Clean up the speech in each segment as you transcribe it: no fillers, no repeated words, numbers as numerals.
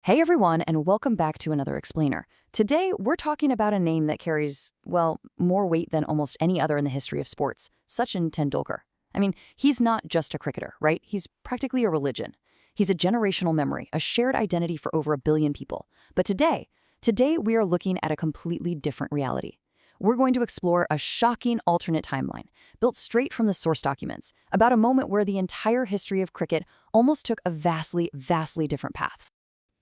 Hey everyone, and welcome back to another explainer. Today, we're talking about a name that carries, well, more weight than almost any other in the history of sports, Sachin Tendulkar. I mean, he's not just a cricketer, right? He's practically a religion. He's a generational memory, a shared identity for over 1 billion people. But today we are looking at a completely different reality. We're going to explore a shocking alternate timeline, built straight from the source documents, about a moment where the entire history of cricket almost took a vastly different path.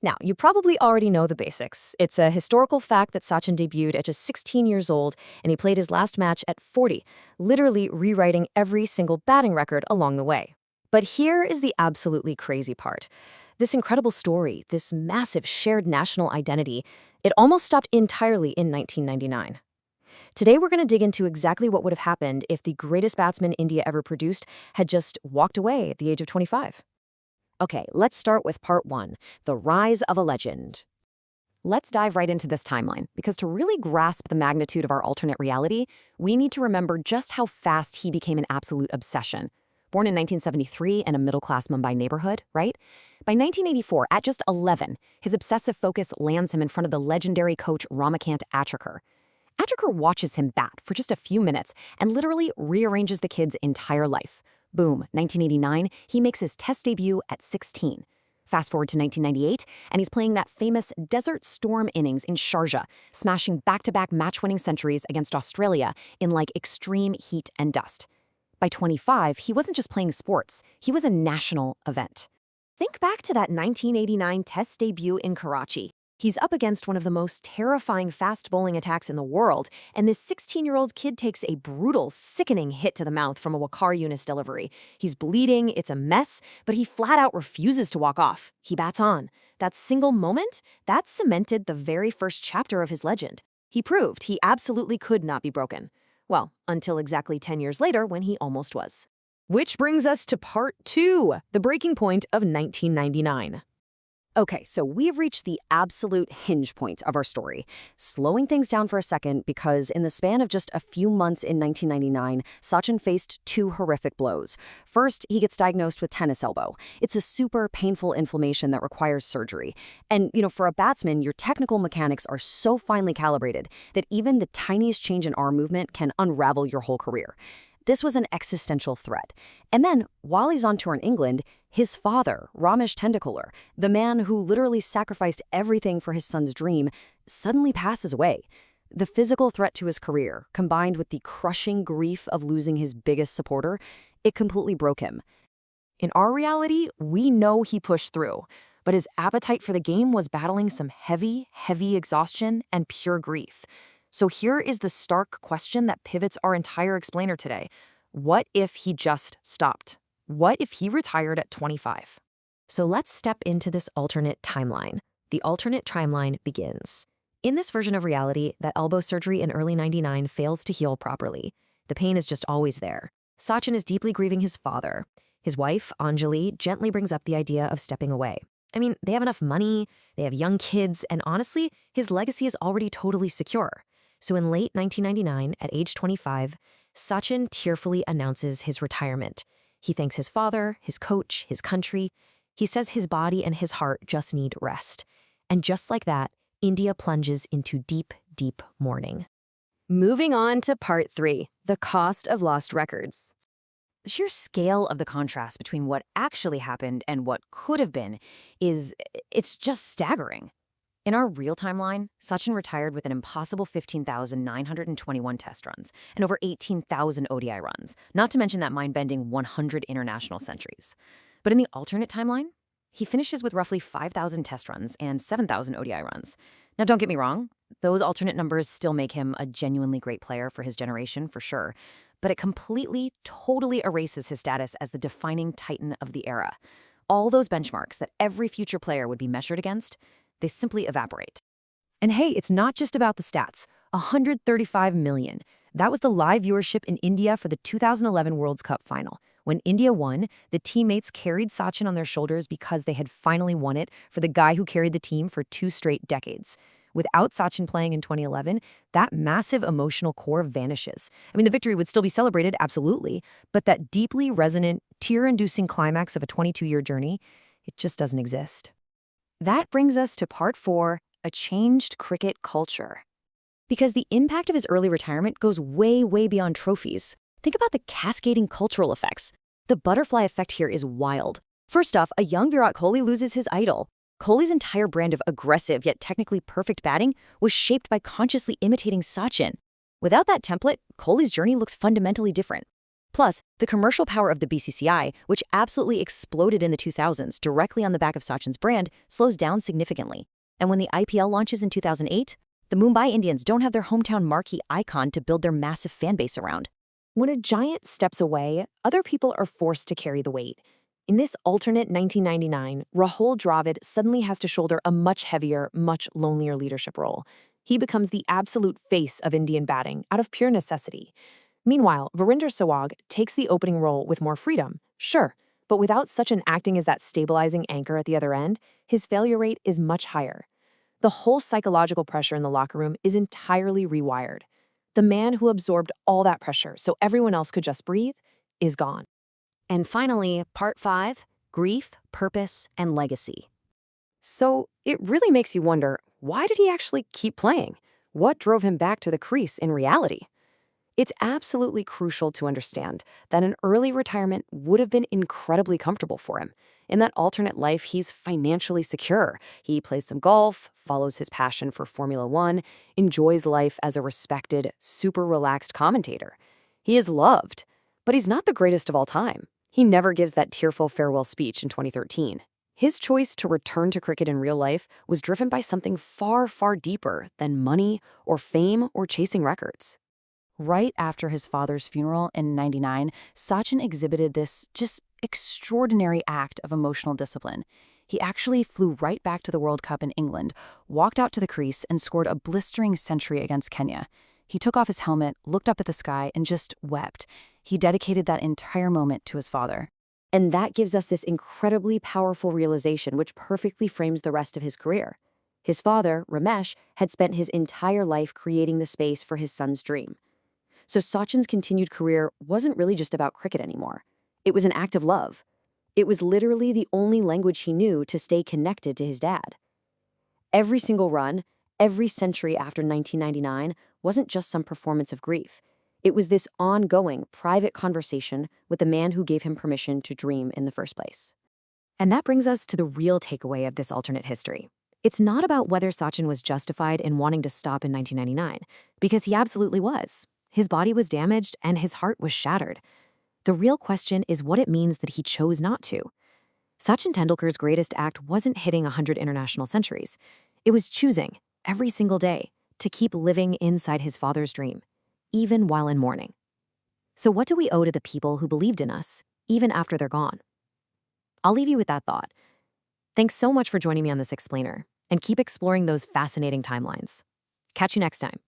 Now, you probably already know the basics. It's a historical fact that Sachin debuted at just 16 years old, and he played his last match at 40, literally rewriting every single batting record along the way. But here is the absolutely crazy part. This incredible story, this massive shared national identity, it almost stopped entirely in 1999. Today, we're going to dig into exactly what would have happened if the greatest batsman India ever produced had just walked away at the age of 25. Okay, let's start with part 1, the rise of a legend. Let's dive right into this timeline, because to really grasp the magnitude of our alternate reality, we need to remember just how fast he became an absolute obsession. Born in 1973 in a middle-class Mumbai neighborhood, right? By 1984, at just 11, his obsessive focus lands him in front of the legendary coach Ramakant Achrekar. Achrekar watches him bat for just a few minutes and literally rearranges the kid's entire life. Boom, 1989, he makes his test debut at 16. Fast forward to 1998, and he's playing that famous Desert Storm innings in Sharjah, smashing back-to-back match-winning centuries against Australia in like extreme heat and dust. By 25, he wasn't just playing sports, he was a national event. Think back to that 1989 test debut in Karachi. He's up against one of the most terrifying fast bowling attacks in the world, and this 16-year-old kid takes a brutal, sickening hit to the mouth from a Waqar Yunus delivery. He's bleeding, it's a mess, but he flat out refuses to walk off. He bats on. That single moment, that cemented the very first chapter of his legend. He proved he absolutely could not be broken. Well, until exactly 10 years later when he almost was. Which brings us to part 2, the breaking point of 1999. Okay, so we've reached the absolute hinge point of our story. Slowing things down for a second, because in the span of just a few months in 1999, Sachin faced 2 horrific blows. First, he gets diagnosed with tennis elbow. It's a super painful inflammation that requires surgery. And, for a batsman, your technical mechanics are so finely calibrated that even the tiniest change in arm movement can unravel your whole career. This was an existential threat. And then, while he's on tour in England, his father, Ramesh Tendulkar, the man who literally sacrificed everything for his son's dream, suddenly passes away. The physical threat to his career, combined with the crushing grief of losing his biggest supporter, it completely broke him. In our reality, we know he pushed through, but his appetite for the game was battling some heavy exhaustion and pure grief. So here is the stark question that pivots our entire explainer today. What if he just stopped? What if he retired at 25? So let's step into this alternate timeline. The alternate timeline begins. In this version of reality, that elbow surgery in early 99 fails to heal properly. The pain is just always there. Sachin is deeply grieving his father. His wife, Anjali, gently brings up the idea of stepping away. I mean, they have enough money, they have young kids, and honestly, his legacy is already totally secure. So in late 1999, at age 25, Sachin tearfully announces his retirement. He thanks his father, his coach, his country. He says his body and his heart just need rest. And just like that, India plunges into deep mourning. Moving on to part 3, the cost of lost records. The sheer scale of the contrast between what actually happened and what could have been it's just staggering. In our real timeline, Sachin retired with an impossible 15,921 test runs and over 18,000 ODI runs, not to mention that mind-bending 100 international centuries. But in the alternate timeline, he finishes with roughly 5,000 test runs and 7,000 ODI runs. Now, don't get me wrong, those alternate numbers still make him a genuinely great player for his generation, for sure, but it totally erases his status as the defining titan of the era. All those benchmarks that every future player would be measured against, they simply evaporate. And hey, it's not just about the stats. 135 million. That was the live viewership in India for the 2011 World Cup final. When India won, the teammates carried Sachin on their shoulders because they had finally won it for the guy who carried the team for 2 straight decades. Without Sachin playing in 2011, that massive emotional core vanishes. I mean, the victory would still be celebrated, absolutely, but that deeply resonant, tear-inducing climax of a 22-year journey, it just doesn't exist. That brings us to part 4, a changed cricket culture. Because the impact of his early retirement goes way, way beyond trophies. Think about the cascading cultural effects. The butterfly effect here is wild. First off, a young Virat Kohli loses his idol. Kohli's entire brand of aggressive yet technically perfect batting was shaped by consciously imitating Sachin. Without that template, Kohli's journey looks fundamentally different. Plus, the commercial power of the BCCI, which absolutely exploded in the 2000s directly on the back of Sachin's brand, slows down significantly. And when the IPL launches in 2008, the Mumbai Indians don't have their hometown marquee icon to build their massive fan base around. When a giant steps away, other people are forced to carry the weight. In this alternate 1999, Rahul Dravid suddenly has to shoulder a much heavier, much lonelier leadership role. He becomes the absolute face of Indian batting out of pure necessity. Meanwhile, Virender Sehwag takes the opening role with more freedom, sure, but without Sachin acting as that stabilizing anchor at the other end, his failure rate is much higher. The whole psychological pressure in the locker room is entirely rewired. The man who absorbed all that pressure so everyone else could just breathe is gone. And finally, part 5, grief, purpose, and legacy. So it really makes you wonder, why did he actually keep playing? What drove him back to the crease in reality? It's absolutely crucial to understand that an early retirement would have been incredibly comfortable for him. In that alternate life, he's financially secure. He plays some golf, follows his passion for Formula One, enjoys life as a respected, super relaxed commentator. He is loved, but he's not the greatest of all time. He never gives that tearful farewell speech in 2013. His choice to return to cricket in real life was driven by something far, far deeper than money or fame or chasing records. Right after his father's funeral in '99, Sachin exhibited this just extraordinary act of emotional discipline. He actually flew right back to the World Cup in England, walked out to the crease, and scored a blistering century against Kenya. He took off his helmet, looked up at the sky, and just wept. He dedicated that entire moment to his father. And that gives us this incredibly powerful realization which perfectly frames the rest of his career. His father, Ramesh, had spent his entire life creating the space for his son's dream. So Sachin's continued career wasn't really just about cricket anymore. It was an act of love. It was literally the only language he knew to stay connected to his dad. Every single run, every century after 1999 wasn't just some performance of grief. It was this ongoing, private conversation with the man who gave him permission to dream in the first place. And that brings us to the real takeaway of this alternate history. It's not about whether Sachin was justified in wanting to stop in 1999, because he absolutely was. His body was damaged and his heart was shattered. The real question is what it means that he chose not to. Sachin Tendulkar's greatest act wasn't hitting 100 international centuries. It was choosing, every single day, to keep living inside his father's dream, even while in mourning. So what do we owe to the people who believed in us, even after they're gone? I'll leave you with that thought. Thanks so much for joining me on this explainer, and keep exploring those fascinating timelines. Catch you next time.